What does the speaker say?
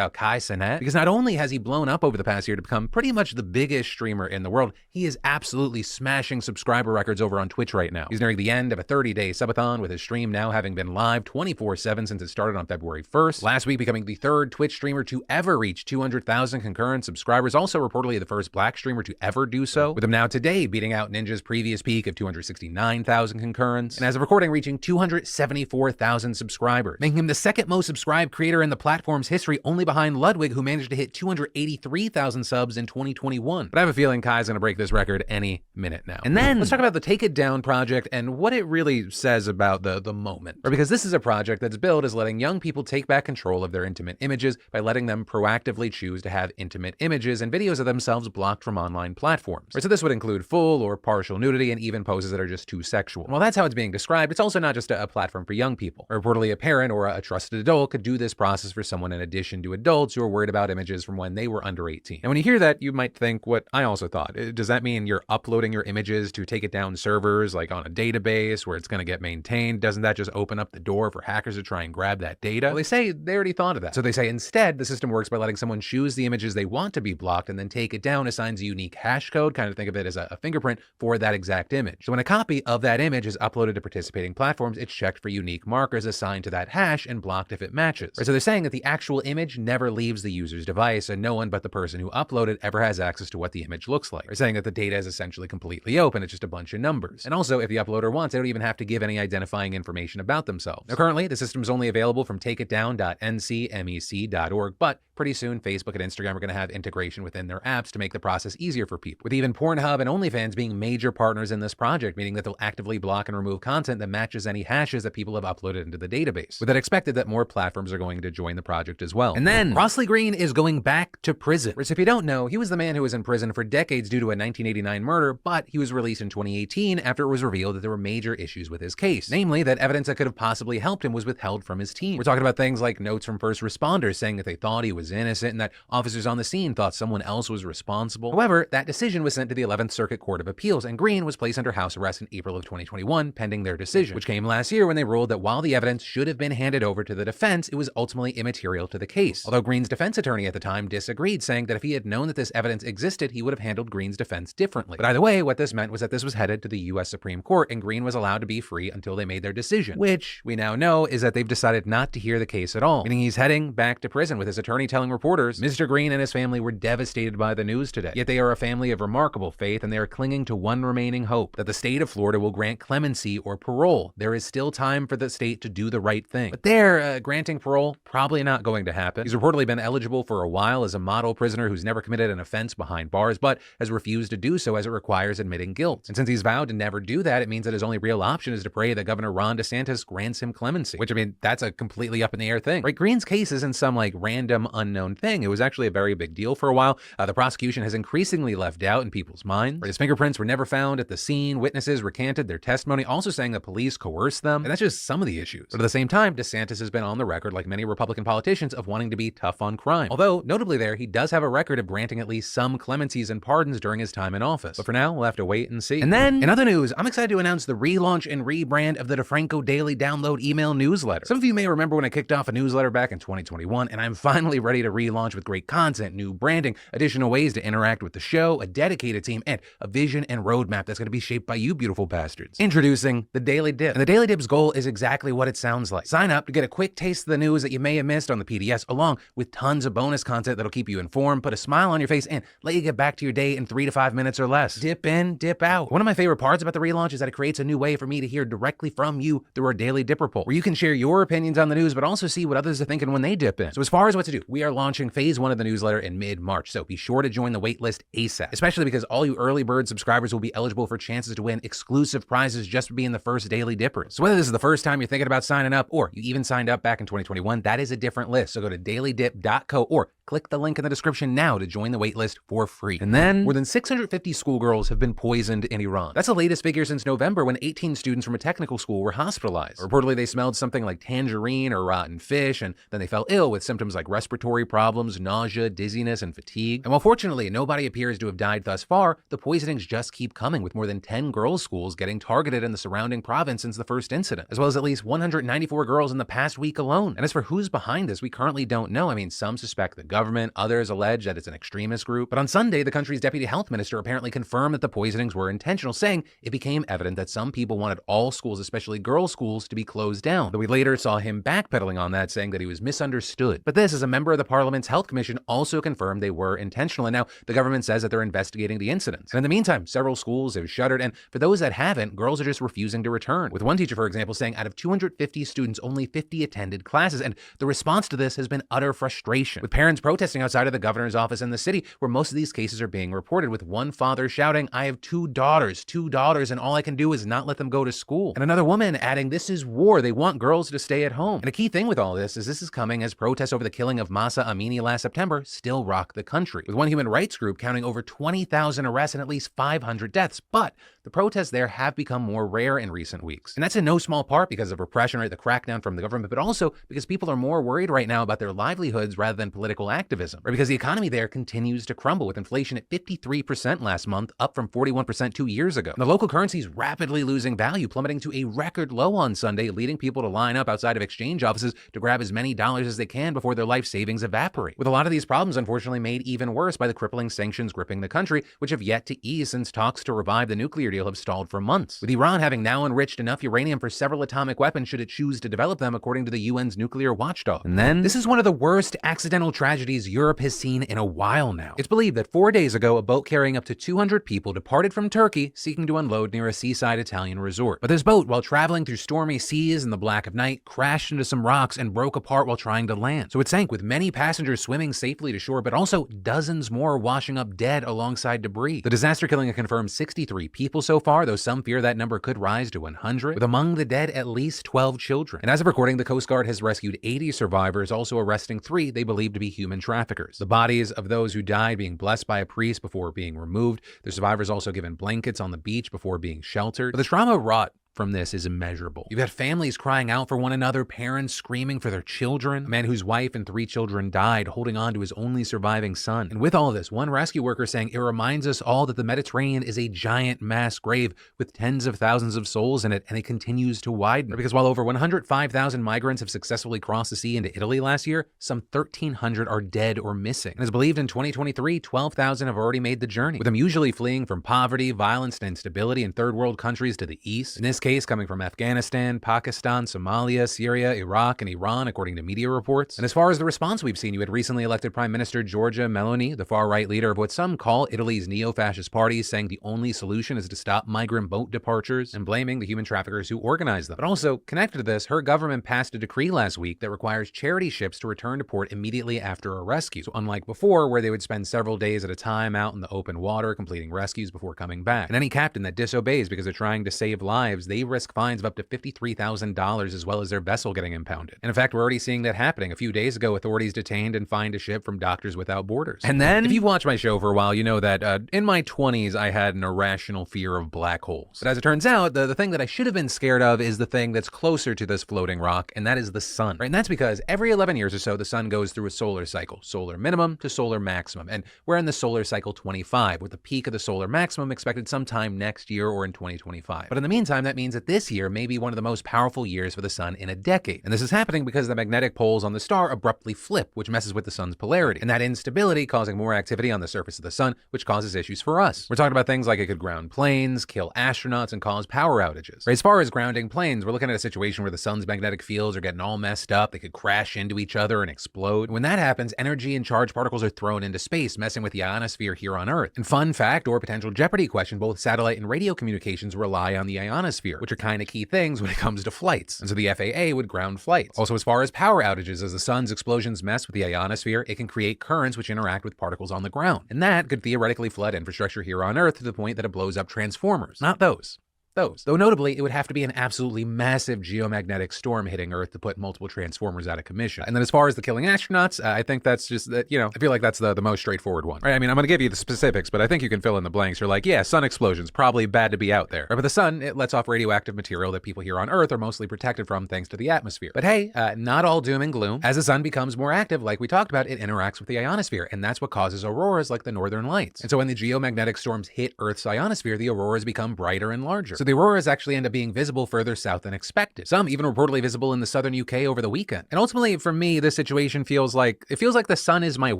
about Kai because not only has he blown up over the past year to become pretty much the biggest streamer in the world, he is absolutely smashing subscriber records over on Twitch right now. He's nearing the end of a 30-day subathon, with his stream now having been live 24/7 since it started on February 1st. Last week, becoming the third Twitch streamer to ever reach 200,000 concurrent subscribers, also reportedly the first black streamer to ever do so, with him now today beating out Ninja's previous peak of 269,000 concurrents, and as of recording, reaching 274,000 subscribers, making him the second most subscribed creator in the platform's history, only behind Ludwig, who managed to hit 283,000 subs in 2021. But I have a feeling Kai's gonna break this record any minute now. And then let's talk about the Take It Down project and what it really says about the moment. Or because this is a project that's billed as letting young people take back control of their intimate images by letting them proactively choose to have intimate images and videos of themselves blocked from online platforms. Right, so this would include full or partial nudity and even poses that are just too sexual. And while that's how it's being described, it's also not just a platform for young people. Reportedly, a parent or a trusted adult could do this process for someone in addition to adults who are worried about images from when they were under 18. And when you hear that, you might think what I also thought. Does that mean you're uploading your images to Take It Down servers, like on a database where it's going to get maintained? Doesn't that just open up the door for hackers to try and grab that data? Well, they say they already thought of that. So they say instead, the system works by letting someone choose the images they want to be blocked, and then Take It Down assigns a unique hash code, kind of think of it as a fingerprint for that exact image. So when a copy of that image is uploaded to participating platforms, it's checked for unique markers assigned to that hash and blocked if it matches. Right, so they're saying that the actual image never leaves the user's device, and no one but the person who uploaded ever has access to what the image looks like. They're saying that the data is essentially completely open, it's just a bunch of numbers. And also, if the uploader wants, they don't even have to give any identifying information about themselves. Now currently, the system is only available from takeitdown.ncmec.org, but pretty soon, Facebook and Instagram are going to have integration within their apps to make the process easier for people, with even Pornhub and OnlyFans being major partners in this project, meaning that they'll actively block and remove content that matches any hashes that people have uploaded into the database. With it expected that more platforms are going to join the project as well. And then, Crossley Green is going back to prison. Which, if you don't know, he was the man who was in prison for decades due to a 1989 murder, but he was released in 2018 after it was revealed that there were major issues with his case. Namely, that evidence that could have possibly helped him was withheld from his team. We're talking about things like notes from first responders saying that they thought he was innocent and that officers on the scene thought someone else was responsible. However, that decision was sent to the 11th Circuit Court of Appeals, and Green was placed under house arrest in April of 2021, pending their decision, which came last year when they ruled that while the evidence should have been handed over to the defense, it was ultimately immaterial to the case. Although Green's defense attorney at the time disagreed, saying that if he had known that this evidence existed, he would have handled Green's defense differently. But either way, what this meant was that this was headed to the US Supreme Court, and Green was allowed to be free until they made their decision, which we now know is that they've decided not to hear the case at all, meaning he's heading back to prison, with his attorney telling reporters, Mr. Green and his family were devastated by the news today. Yet they are a family of remarkable faith, and they are clinging to one remaining hope, that the state of Florida will grant clemency or parole. There is still time for the state to do the right thing. But they're granting parole, probably not going to happen. He's reportedly been eligible for a while as a model prisoner who's never committed an offense behind bars, but has refused to do so as it requires admitting guilt. And since he's vowed to never do that, it means that his only real option is to pray that Governor Ron DeSantis grants him clemency. Which, I mean, that's a completely up in the air thing, right? Green's case isn't some like random unknown thing. It was actually a very big deal for a while. The prosecution has increasingly left doubt in people's minds. Right? His fingerprints were never found at the scene. Witnesses recanted their testimony, also saying that police coerced them. And that's just some of the issues. But at the same time, DeSantis has been on the record, like many Republican politicians, of wanting to be tough on crime. Although, notably there, he does have a record of granting at least some clemencies and pardons during his time in office. But for now, we'll have to wait and see. And then, in other news, I'm excited to announce the relaunch and rebrand of the DeFranco Daily Download email newsletter. Some of you may remember when I kicked off a newsletter back in 2021, and I'm finally ready to relaunch with great content, new branding, additional ways to interact with the show, a dedicated team, and a vision and roadmap that's going to be shaped by you beautiful bastards. Introducing the Daily Dip. And the Daily Dip's goal is exactly what it sounds like. Sign up to get a quick taste of the news that you may have missed on the PDS, along with tons of bonus content that'll keep you informed, put a smile on your face, and let you get back to your day in 3 to 5 minutes or less. Dip in, dip out. One of my favorite parts about the relaunch is that it creates a new way for me to hear directly from you through our Daily Dipper poll, where you can share your opinions on the news, but also see what others are thinking when they dip in. So as far as what to do, we are launching phase 1 of the newsletter in mid-March, so be sure to join the waitlist ASAP, especially because all you early bird subscribers will be eligible for chances to win exclusive prizes just for being the first Daily Dippers. So whether this is the first time you're thinking about signing up, or you even signed up back in 2021, that is a different list. So go to dailydip.co or Click the link in the description now to join the waitlist for free. And then, more than 650 schoolgirls have been poisoned in Iran. That's the latest figure since November, when 18 students from a technical school were hospitalized. Reportedly, they smelled something like tangerine or rotten fish, and then they fell ill with symptoms like respiratory problems, nausea, dizziness, and fatigue. And while fortunately nobody appears to have died thus far, the poisonings just keep coming, with more than 10 girls' schools getting targeted in the surrounding province since the first incident, as well as at least 194 girls in the past week alone. And as for who's behind this, we currently don't know. I mean, some suspect the government, others allege that it's an extremist group. But on Sunday, the country's deputy health minister apparently confirmed that the poisonings were intentional, saying it became evident that some people wanted all schools, especially girls' schools, to be closed down. Though we later saw him backpedaling on that, saying that he was misunderstood. But this, as a member of the Parliament's Health Commission, also confirmed they were intentional, and now the government says that they're investigating the incidents. And in the meantime, several schools have shuttered, and for those that haven't, girls are just refusing to return, with one teacher, for example, saying out of 250 students, only 50 attended classes. And the response to this has been utter frustration, with parents protesting outside of the governor's office in the city, where most of these cases are being reported, with one father shouting, "I have two daughters, and all I can do is not let them go to school." And another woman adding, "This is war. They want girls to stay at home." And a key thing with all this is coming as protests over the killing of Mahsa Amini last September still rock the country, with one human rights group counting over 20,000 arrests and at least 500 deaths. But the protests there have become more rare in recent weeks. And that's in no small part because of repression, right, the crackdown from the government, but also because people are more worried right now about their livelihoods rather than political activism, right? Because the economy there continues to crumble, with inflation at 53% last month, up from 41% 2 years ago. And the local currency is rapidly losing value, plummeting to a record low on Sunday, leading people to line up outside of exchange offices to grab as many dollars as they can before their life savings evaporate. With a lot of these problems, unfortunately, made even worse by the crippling sanctions gripping the country, which have yet to ease since talks to revive the nuclear deal have stalled for months, with Iran having now enriched enough uranium for several atomic weapons should it choose to develop them, according to the UN's nuclear watchdog. And then, this is one of the worst accidental tragedies Europe has seen in a while now. It's believed that 4 days ago, a boat carrying up to 200 people departed from Turkey, seeking to unload near a seaside Italian resort. But this boat, while traveling through stormy seas in the black of night, crashed into some rocks and broke apart while trying to land. So it sank, with many passengers swimming safely to shore, but also dozens more washing up dead alongside debris. The disaster killing a confirmed 63 people so far, though some fear that number could rise to 100, with among the dead at least 12 children. And as of recording, the Coast Guard has rescued 80 survivors, also arresting 3 they believe to be human traffickers. The bodies of those who died being blessed by a priest before being removed. The survivors also given blankets on the beach before being sheltered. But the trauma wrought from this is immeasurable. You've got families crying out for one another, parents screaming for their children, a man whose wife and 3 children died holding on to his only surviving son. And with all of this, one rescue worker saying, "It reminds us all that the Mediterranean is a giant mass grave with tens of thousands of souls in it, and it continues to widen." Because while over 105,000 migrants have successfully crossed the sea into Italy last year, some 1,300 are dead or missing. And as believed in 2023, 12,000 have already made the journey, with them usually fleeing from poverty, violence, and instability in third world countries to the east. In this case, coming from Afghanistan, Pakistan, Somalia, Syria, Iraq, and Iran, according to media reports. And as far as the response we've seen, you had recently elected Prime Minister Giorgia Meloni, the far-right leader of what some call Italy's neo-fascist party, saying the only solution is to stop migrant boat departures and blaming the human traffickers who organize them. But also, connected to this, her government passed a decree last week that requires charity ships to return to port immediately after a rescue. So unlike before, where they would spend several days at a time out in the open water completing rescues before coming back. And any captain that disobeys because they're trying to save lives, they risk fines of up to $53,000 as well as their vessel getting impounded. And in fact, we're already seeing that happening. A few days ago, authorities detained and fined a ship from Doctors Without Borders. And then, if you've watched my show for a while, you know that in my 20s, I had an irrational fear of black holes. But as it turns out, the thing that I should have been scared of is the thing that's closer to this floating rock, and that is the sun. Right? And that's because every 11 years or so, the sun goes through a solar cycle, solar minimum to solar maximum. And we're in the solar cycle 25, with the peak of the solar maximum expected sometime next year or in 2025. But in the meantime, that means that this year may be one of the most powerful years for the sun in a decade. And this is happening because the magnetic poles on the star abruptly flip, which messes with the sun's polarity. And that instability causing more activity on the surface of the sun, which causes issues for us. We're talking about things like it could ground planes, kill astronauts, and cause power outages. Right? As far as grounding planes, we're looking at a situation where the sun's magnetic fields are getting all messed up. They could crash into each other and explode. When that happens, energy and charged particles are thrown into space, messing with the ionosphere here on Earth. And fun fact or potential Jeopardy question, both satellite and radio communications rely on the ionosphere, which are kind of key things when it comes to flights. And so the FAA would ground flights. Also, as far as power outages, as the sun's explosions mess with the ionosphere, it can create currents which interact with particles on the ground. And that could theoretically flood infrastructure here on Earth to the point that it blows up transformers. Not those. those. Though notably, it would have to be an absolutely massive geomagnetic storm hitting Earth to put multiple transformers out of commission. And then as far as the killing astronauts, I think that's just that, I feel like that's the most straightforward one. Right? I mean, I'm going to give you the specifics, but I think you can fill in the blanks. You're like, yeah, sun explosions, probably bad to be out there. Right? But the sun, it lets off radioactive material that people here on Earth are mostly protected from thanks to the atmosphere. But hey, not all doom and gloom. As the sun becomes more active, like we talked about, it interacts with the ionosphere, and that's what causes auroras like the northern lights. And so when the geomagnetic storms hit Earth's ionosphere, the auroras become brighter and larger. So the auroras actually end up being visible further south than expected. Some even reportedly visible in the southern UK over the weekend. And ultimately, for me, this situation feels like the sun is my